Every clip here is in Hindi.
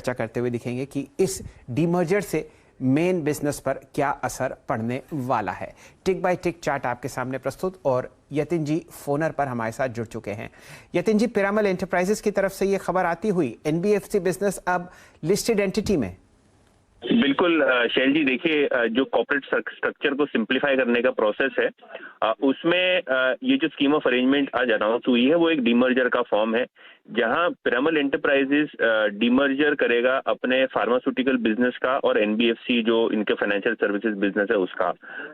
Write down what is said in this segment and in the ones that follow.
चर्चा करते हुए दिखेंगे कि इस डीमर्जर से मेन बिजनेस पर क्या असर पड़ने वाला है। टिक बाय टिक चार्ट आपके सामने प्रस्तुत और यतिन जी फोनर पर हमारे साथ जुड़ चुके हैं। यतिन जी, पिरामल एंटरप्राइजेस की तरफ से ये खबर आती हुई एनबीएफसी बिजनेस अब लिस्टेड एंटिटी में। बिल्कुल शैल जी, देखिए जो कॉर्पोरेट स्ट्रक्चर को सिंप्लीफाई करने का प्रोसेस है उसमें ये जो स्कीम ऑफ अरेंजमेंट आज अनाउंस हुई है वो एक डीमर्जर का फॉर्म है, जहां पिरामल एंटरप्राइजेस डीमर्जर करेगा अपने फार्मास्यूटिकल बिजनेस का और एनबीएफसी जो इनके फाइनेंशियल सर्विसेज बिजनेस है उसका।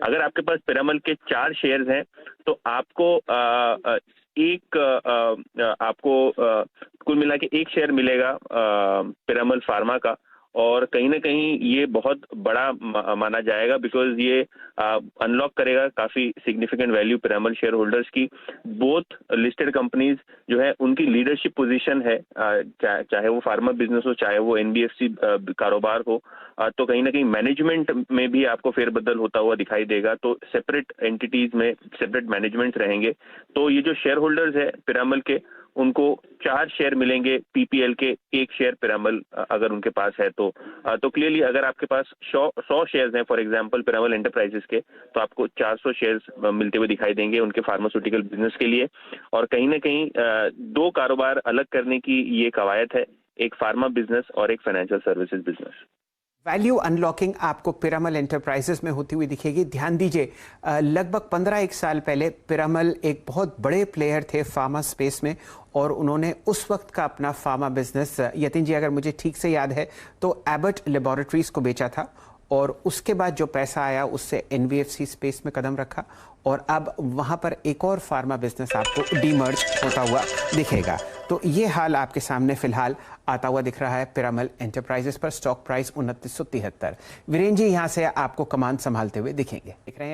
अगर आपके पास पिरामल के 4 शेयर्स हैं तो आपको कुल मिला के 1 शेयर मिलेगा पिरामल फार्मा का, और कहीं ना कहीं ये बहुत बड़ा माना जाएगा बिकॉज ये अनलॉक करेगा काफी significant value Piramal share holders की। बोथ लिस्टेड कंपनीज जो है उनकी लीडरशिप पोजीशन है, चाहे वो फार्मा बिजनेस हो चाहे वो एनबीएफसी कारोबार हो, तो कहीं ना कहीं मैनेजमेंट में भी आपको फेरबदल होता हुआ दिखाई देगा। तो सेपरेट एंटिटीज में सेपरेट मैनेजमेंट रहेंगे। तो ये जो शेयर होल्डर्स है पिरामल के, उनको 4 शेयर मिलेंगे पीपीएल के, 1 शेयर पिरामल अगर उनके पास है तो क्लियरली अगर आपके पास 100 शेयर्स हैं फॉर एग्जांपल पिरामल एंटरप्राइजेस के, तो आपको 400 शेयर्स मिलते हुए दिखाई देंगे उनके फार्मास्यूटिकल बिजनेस के लिए। और कहीं ना कहीं 2 कारोबार अलग करने की ये कवायद है, एक फार्मा बिजनेस और एक financial services business. Value unlocking आपको पिरामल एंटरप्राइजेस में होती हुई दिखेगी। ध्यान दीजिए, लगभग 15-1 साल पहले पिरामल एक बहुत बड़े प्लेयर थे फार्मा स्पेस में और उन्होंने उस वक्त का अपना फार्मा बिजनेस, यतिन जी अगर मुझे ठीक से याद है तो एबट लेबोरेटरीज को बेचा था, और उसके बाद जो पैसा आया उससे एनबीएफसी स्पेस में कदम रखा और अब वहां पर एक और फार्मा बिजनेस आपको डीमर्ज होता हुआ दिखेगा। तो ये हाल आपके सामने फिलहाल आता हुआ दिख रहा है पिरामल एंटरप्राइजेस पर। Stock price 2973। वीरेंद्र जी यहां से आपको कमान संभालते हुए दिखेंगे, दिख रहे हैं।